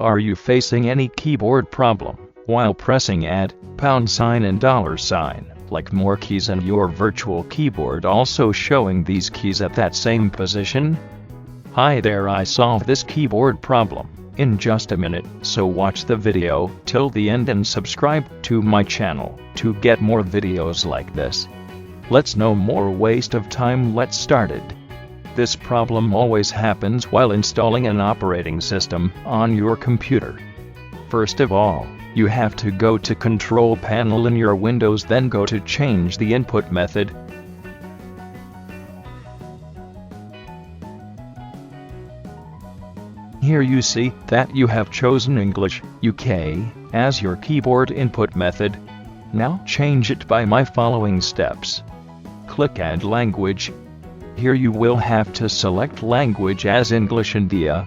Are you facing any keyboard problem while pressing @ $, and $, like more keys and your virtual keyboard also showing these keys at that same position? Hi there, I solved this keyboard problem in just a minute, so watch the video till the end and subscribe to my channel to get more videos like this. Let's no more waste of time, let's start it. This problem always happens while installing an operating system on your computer. First of all, you have to go to Control Panel in your Windows, then go to Change the Input Method. Here you see that you have chosen English UK as your keyboard input method. Now change it by my following steps. Click Add Language. Here you will have to select language as English India.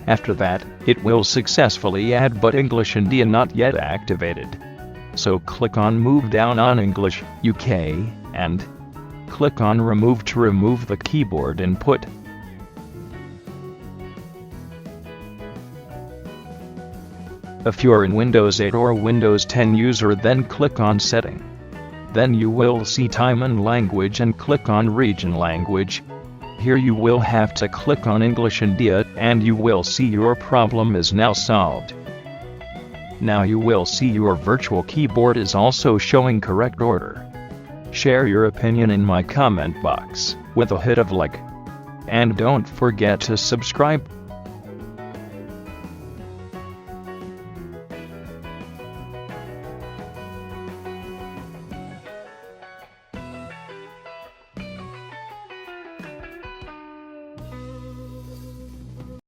After that, it will successfully add but English India not yet activated. So click on Move down on English UK and click on Remove to remove the keyboard input. If you're in Windows 8 or Windows 10 user, then click on Setting. Then you will see Time and Language and click on Region Language. Here you will have to click on English India and you will see your problem is now solved. Now you will see your virtual keyboard is also showing correct order. Share your opinion in my comment box with a hit of like. And don't forget to subscribe.